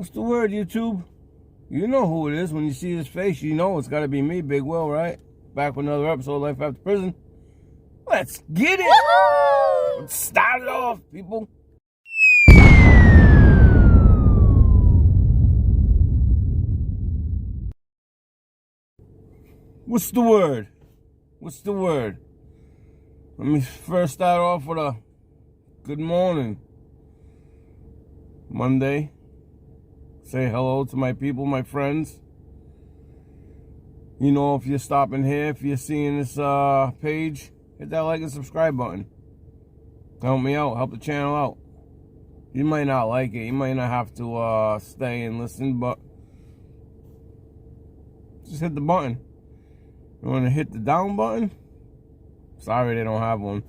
What's the word, YouTube? You know who it is. When you see his face, you know it's got to be me, Big Will, right? Back with another episode of Life After Prison. Let's get it! Woo-hoo! Let's start it off, people. What's the word? What's the word? Let me first start off with a good morning. Monday. Say hello to my people, my friends. You know, if you're stopping here, if you're seeing this page, hit that like and subscribe button. Help me out, help the channel out. You might not like it, you might not have to stay and listen, but just hit the button. You want to hit the down button? Sorry, they don't have one.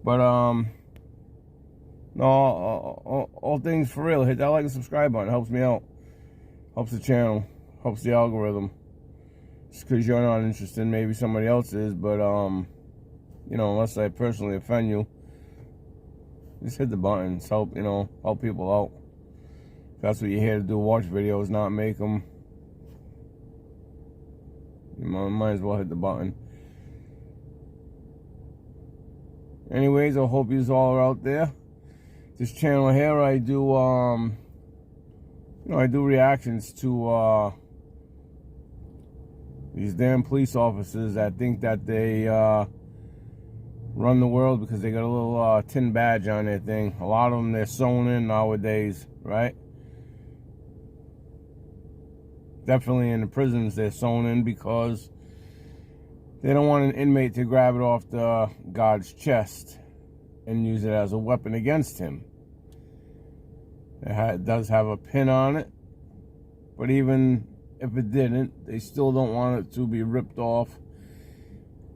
But no, all things for real. Hit that like and subscribe button. Helps me out. Helps the channel. Helps the algorithm. Just because you're not interested, maybe somebody else is. But, you know, unless I personally offend you, just hit the buttons. Help, you know, help people out. If that's what you're here to do, watch videos, not make them. You might as well hit the button. Anyways, I hope you all are out there. This channel here, I do, you know, I do reactions to these damn police officers that think that they run the world because they got a little tin badge on their thing. A lot of them, they're sewn in nowadays, right? Definitely in the prisons, they're sewn in because they don't want an inmate to grab it off the guard's chest and use it as a weapon against him. It does have a pin on it, but even if it didn't, they still don't want it to be ripped off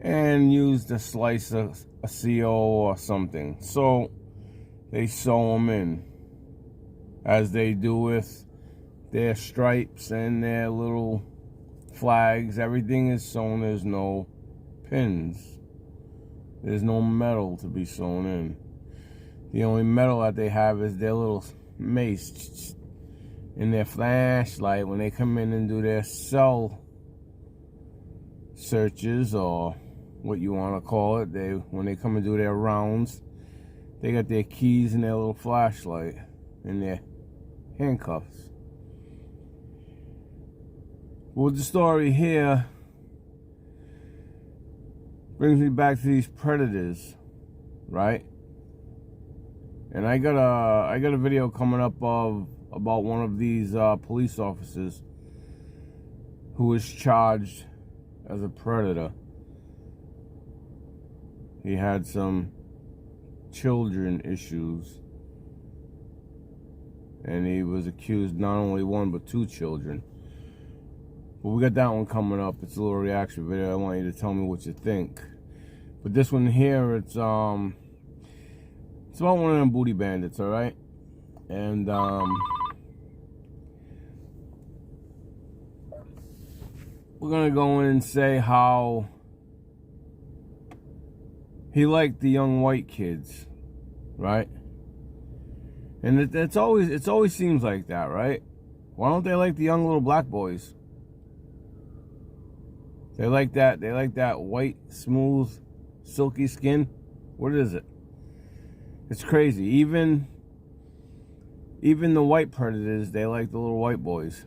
and used to slice a CO or something. So they sew them in, as they do with their stripes and their little flags. Everything is sewn. There's no pins. There's no metal to be sewn in. The only metal that they have is their little mace and their flashlight when they come in and do their cell searches, or what you want to call it. When they come and do their rounds, they got their keys and their little flashlight and their handcuffs. Well, the story here brings me back to these predators, right? And I got a video coming up about one of these police officers who was charged as a predator. He had some children issues, and he was accused not only one but two children. But we got that one coming up. It's a little reaction video. I want you to tell me what you think. But this one here, it's about one of them booty bandits, all right? And we're gonna go in and say how he liked the young white kids, right? And it always seems like that, right? Why don't they like the young little black boys? They like that white, smooth, silky skin. What is it? It's crazy. Even the white predators, they like the little white boys.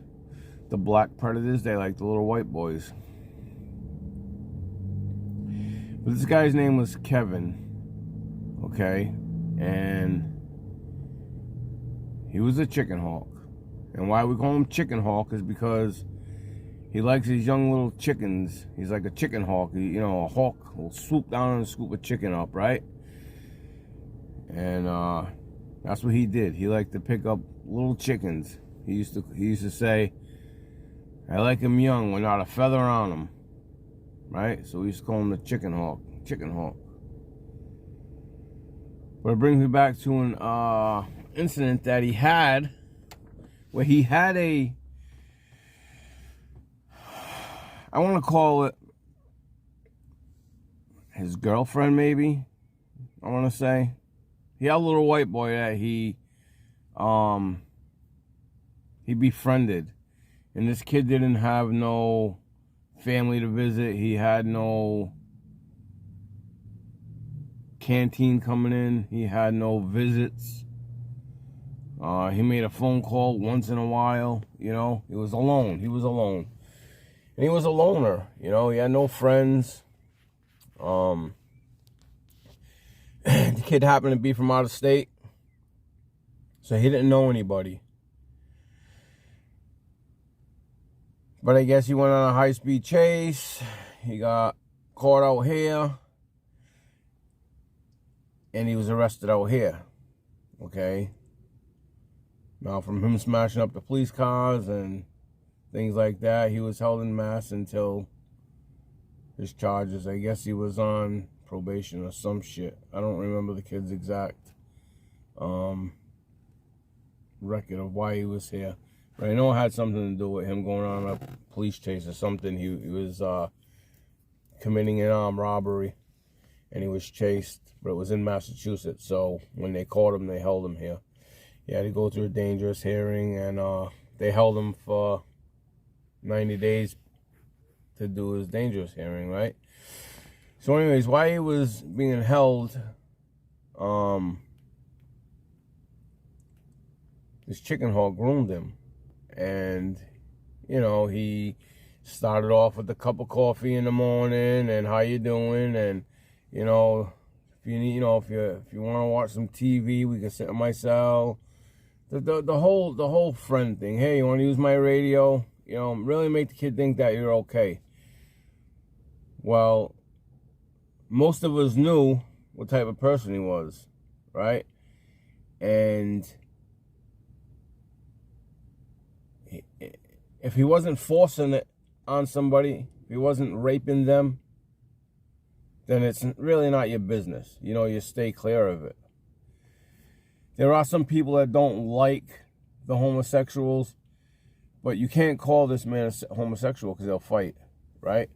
The black predators, they like the little white boys. But this guy's name was Kevin, okay? And he was a chicken hawk. And why we call him chicken hawk is because he likes his young little chickens. He's like a chicken hawk. You know, a hawk will swoop down and scoop a chicken up, right? And that's what he did. He liked to pick up little chickens. He used to say, "I like him young, with not a feather on him." Right? So we used to call him the chicken hawk. Chicken hawk. But it brings me back to an incident that he had, where he had I want to call it his girlfriend, maybe. I want to say he had a little white boy that he he befriended. And this kid didn't have no family to visit. He had no canteen coming in. He had no visits. He made a phone call once in a while, you know. He was alone. He was alone. And he was a loner, you know. He had no friends. The kid happened to be from out of state, so he didn't know anybody. But I guess he went on a high-speed chase. He got caught out here. And he was arrested out here. Okay? Now, from him smashing up the police cars and things like that, he was held in mass until his charges. I guess he was on probation or some shit. I don't remember the kid's exact record of why he was here. But I know it had something to do with him going on a police chase or something. He was committing an armed robbery, and he was chased, but it was in Massachusetts. So when they caught him, they held him here. He had to go through a dangerous hearing, and they held him for 90 days to do his dangerous hearing, right? So anyways, while he was being held, this chicken hawk groomed him. And, you know, he started off with a cup of coffee in the morning and how you doing, and, you know, if you need, you know, if you want to watch some TV, we can sit in my cell. The whole friend thing. Hey, you want to use my radio? You know, really make the kid think that you're okay. Well, most of us knew what type of person he was, right? And if he wasn't forcing it on somebody, if he wasn't raping them, then it's really not your business. You know, you stay clear of it. There are some people that don't like the homosexuals, but you can't call this man a homosexual because they'll fight, right?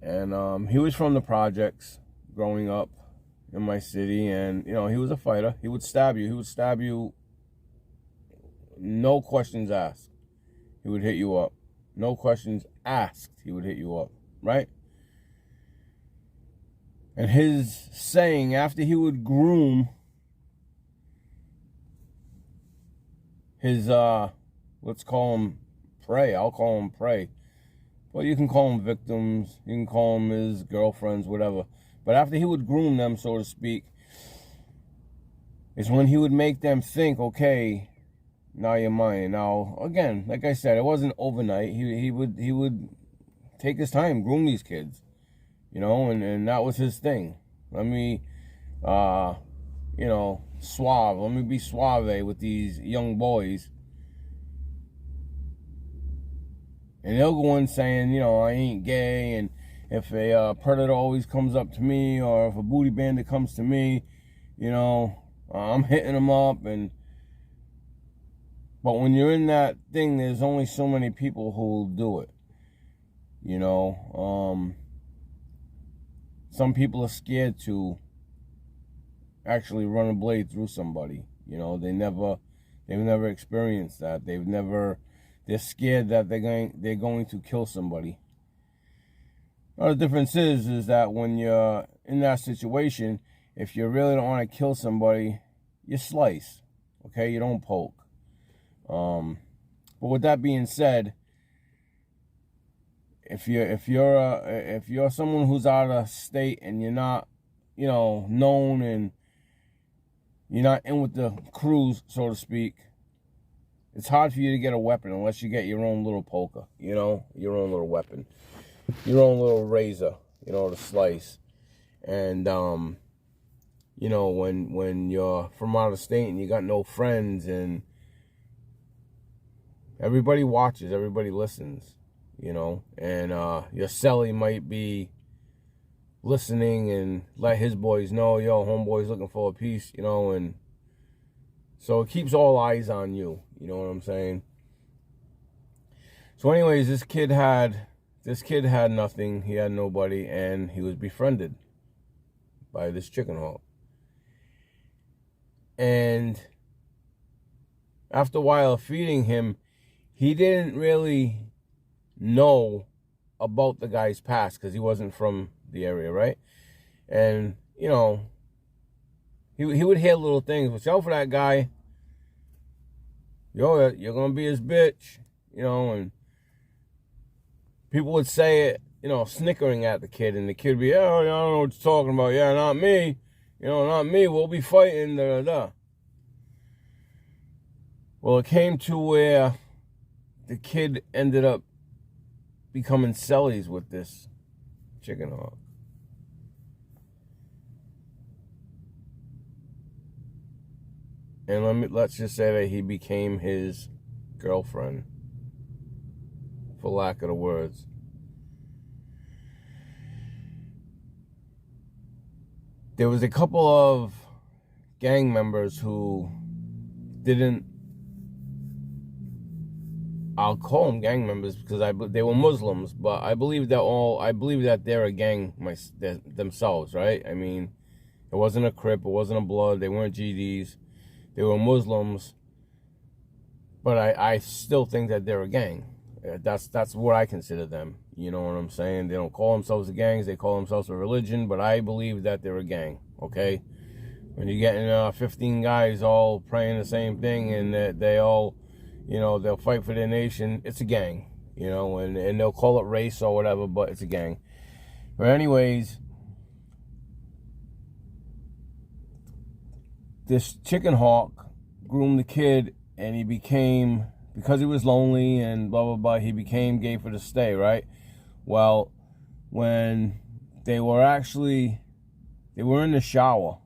And he was from the projects growing up in my city, and, you know, he was a fighter. He would stab you. He would stab you, no questions asked. He would hit you up. No questions asked, he would hit you up, right? And his saying, after he would groom his, let's call him prey. I'll call him prey. Well, you can call them victims. You can call them his girlfriends, whatever. But after he would groom them, so to speak, is when he would make them think, okay, now you're mine. Now, again, like I said, it wasn't overnight. He would take his time, groom these kids, you know, and that was his thing. Let me, you know, suave. Let me be suave with these young boys. And they'll go in saying, you know, I ain't gay, and if a predator always comes up to me, or if a booty bandit comes to me, you know, I'm hitting them up. And but when you're in that thing, there's only so many people who'll do it. You know, some people are scared to actually run a blade through somebody. You know, they've never experienced that. They're scared that they're going to kill somebody. Well, the difference is that when you're in that situation, if you really don't want to kill somebody, you slice. Okay, you don't poke. But with that being said, if you're someone who's out of state and you're not, you know, known, and you're not in with the crews, so to speak, it's hard for you to get a weapon unless you get your own little poker, you know, your own little weapon, your own little razor, you know, to slice. And, you know, when you're from out of state and you got no friends, and everybody watches, everybody listens, you know, and your cellie might be listening and let his boys know, yo, homeboy's looking for a piece, you know, and so it keeps all eyes on you. You know what I'm saying? So anyways, this kid had nothing. He had nobody, and he was befriended by this chicken hawk. And after a while of feeding him, he didn't really know about the guy's past because he wasn't from the area, right? And, you know, he would hear little things. Watch out for that guy. Yo, you're going to be his bitch. You know, and people would say it, you know, snickering at the kid. And the kid would be, oh, I don't know what you're talking about. Yeah, not me. You know, not me. We'll be fighting. Da, da, da. Well, it came to where the kid ended up becoming cellies with this chicken hawk. And let's just say that he became his girlfriend, for lack of the words. There was a couple of gang members who didn't, I'll call them gang members because they were Muslims, but I believe that they're a gang themselves, right? I mean, it wasn't a Crip, it wasn't a Blood, they weren't GDs, they were Muslims, but I still think that they're a gang. That's what I consider them. You know what I'm saying? They don't call themselves a gangs, they call themselves a religion, but I believe that they're a gang, okay? When you're getting 15 guys all praying the same thing and that they all, you know, they'll fight for their nation, it's a gang, you know, and they'll call it race or whatever, but it's a gang. But anyways, this chicken hawk groomed the kid, and he became, because he was lonely and blah, blah, blah, he became gay for the stay, right? Well, when they were in the shower,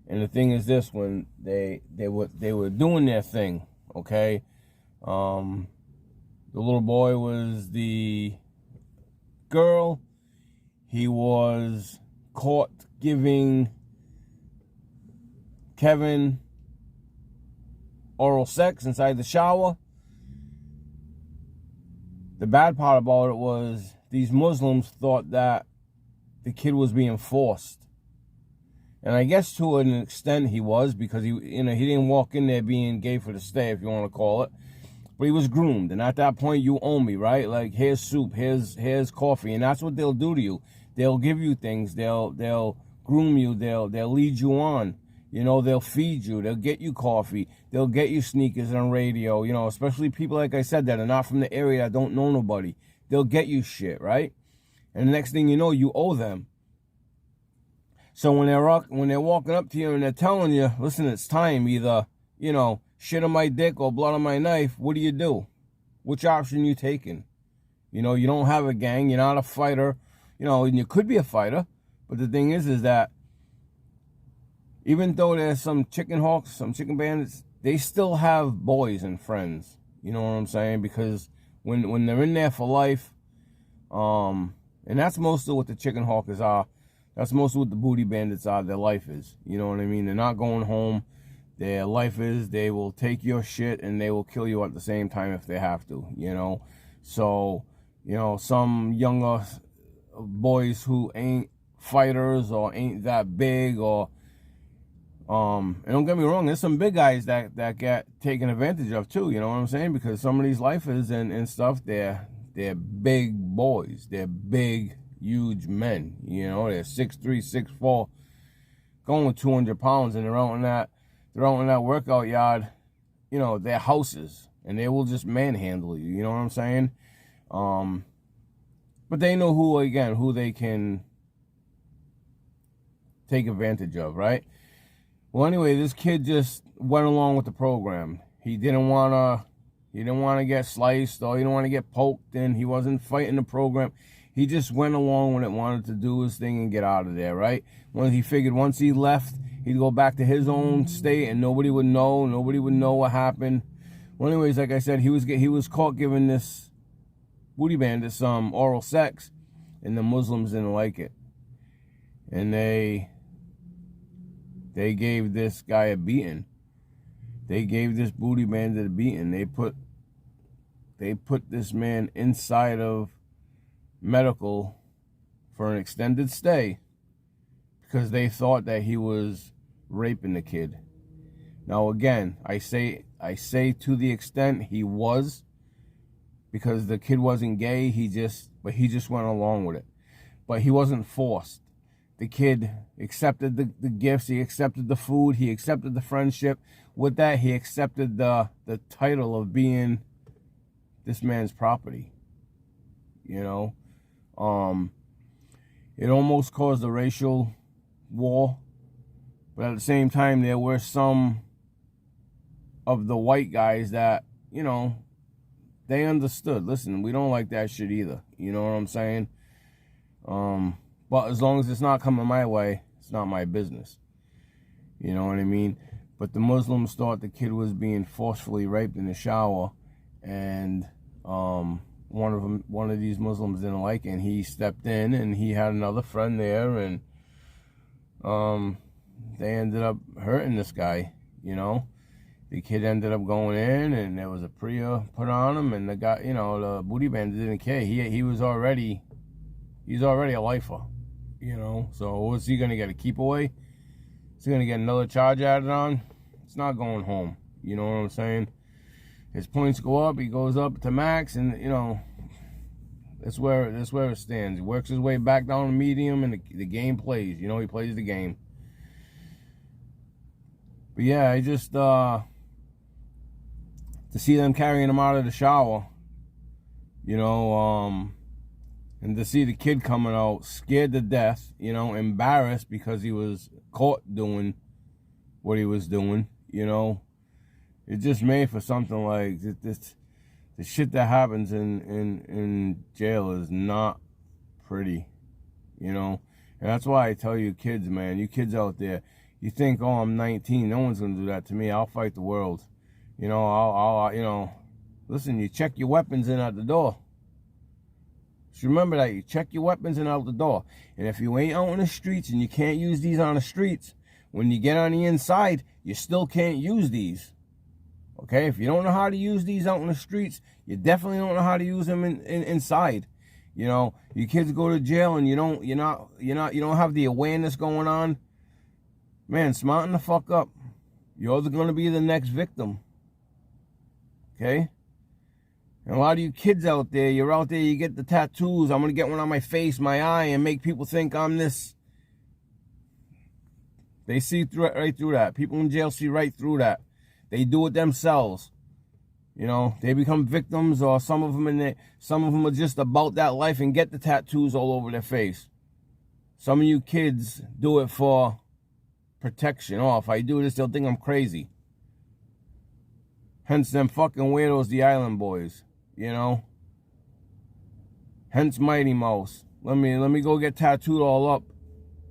and the thing is this, when they were doing their thing, okay, the little boy was the girl. He was caught giving Kevin oral sex inside the shower. The bad part about it was these Muslims thought that the kid was being forced. And I guess to an extent he was, because he didn't walk in there being gay for the stay, if you want to call it. But he was groomed, and at that point you owe me, right? Like, here's soup, here's coffee, and that's what they'll do to you. They'll give you things, they'll groom you, they'll lead you on. You know, they'll feed you, they'll get you coffee, they'll get you sneakers and radio, you know, especially people, like I said, that are not from the area, that don't know nobody. They'll get you shit, right? And the next thing you know, you owe them. So when they're walking up to you and they're telling you, listen, it's time, either, you know, shit on my dick or blood on my knife, what do? Which option you taking? You know, you don't have a gang, you're not a fighter, you know, and you could be a fighter, but the thing is that even though there's some chicken hawks, some chicken bandits, they still have boys and friends. You know what I'm saying? Because when they're in there for life, and that's mostly what the chicken hawkers are. That's mostly what the booty bandits are. Their life is. You know what I mean? They're not going home. Their life is they will take your shit and they will kill you at the same time if they have to. You know? So, you know, some younger boys who ain't fighters or ain't that big or... and don't get me wrong, there's some big guys that get taken advantage of too, you know what I'm saying? Because some of these lifers and stuff, they're big boys. They're big, huge men, you know? They're 6'3", 6'4", going with 200 pounds, and they're out in that workout yard, you know, their houses, and they will just manhandle you, you know what I'm saying? But they know who they can take advantage of, right? Well, anyway, this kid just went along with the program. He didn't want to get sliced, or he didn't want to get poked, and he wasn't fighting the program. He just went along with it, wanted to do his thing and get out of there, right? When he figured once he left, he'd go back to his own state and nobody would know what happened. Well, anyways, like I said, he was caught giving this booty bandit some oral sex, and the Muslims didn't like it. And they gave this guy a beating. They gave this booty bandit a beating. They put this man inside of medical for an extended stay because they thought that he was raping the kid. Now again, I say to the extent he was, because the kid wasn't gay, he just went along with it. But he wasn't forced. The kid accepted the gifts, he accepted the food, he accepted the friendship. With that, he accepted the title of being this man's property. You know? It almost caused a racial war. But at the same time, there were some of the white guys that, you know, they understood. Listen, we don't like that shit either. You know what I'm saying? But as long as it's not coming my way, it's not my business. You know what I mean? But the Muslims thought the kid was being forcefully raped in the shower, and one of these Muslims didn't like it, and he stepped in, and he had another friend there, and they ended up hurting this guy. You know, the kid ended up going in, and there was a Priya put on him, and the guy, you know, the booty bandit didn't care. He's already a lifer. You know, so what's he gonna get, a keep away? Is he gonna get another charge added on? It's not going home. You know what I'm saying? His points go up, he goes up to max, and you know, that's where it stands. He works his way back down to medium, and the game plays. You know, he plays the game. But yeah, I just to see them carrying him out of the shower, you know, and to see the kid coming out scared to death, you know, embarrassed because he was caught doing what he was doing, you know. It just made for something like this. The shit that happens in jail is not pretty, you know. And that's why I tell you kids, man, you kids out there, you think, oh, I'm 19, no one's going to do that to me. I'll fight the world. You know, I'll you know, listen, you check your weapons in at the door. Just remember that. You check your weapons in out the door. And if you ain't out in the streets and you can't use these on the streets, when you get on the inside, you still can't use these. Okay? If you don't know how to use these out in the streets, you definitely don't know how to use them inside. You know, you kids go to jail and you don't have the awareness going on. Man, smarten the fuck up. You're going to be the next victim. Okay? And a lot of you kids out there, you're out there, you get the tattoos. I'm going to get one on my face, my eye, and make people think I'm this. They see right through that. People in jail see right through that. They do it themselves. You know, they become victims, or some of them are just about that life and get the tattoos all over their face. Some of you kids do it for protection. Oh, if I do this, they'll think I'm crazy. Hence them fucking weirdos, the island boys. You know, hence Mighty Mouse. Let me go get tattooed all up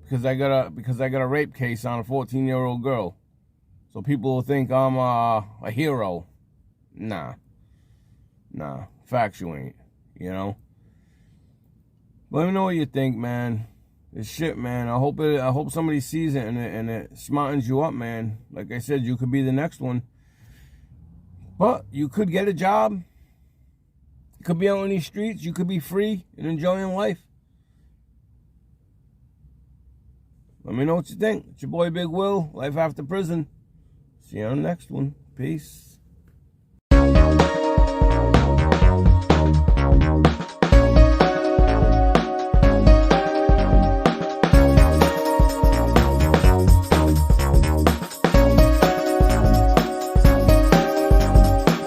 because I got a rape case on a 14-year-old girl, so people will think I'm a hero. Nah, facts you ain't. You know. Let me know what you think, man. It's shit, man. I hope somebody sees it and it smartens you up, man. Like I said, you could be the next one, but you could get a job. You could be out on these streets. You could be free and enjoying life. Let me know what you think. It's your boy Big Will. Life after prison. See you on the next one. Peace.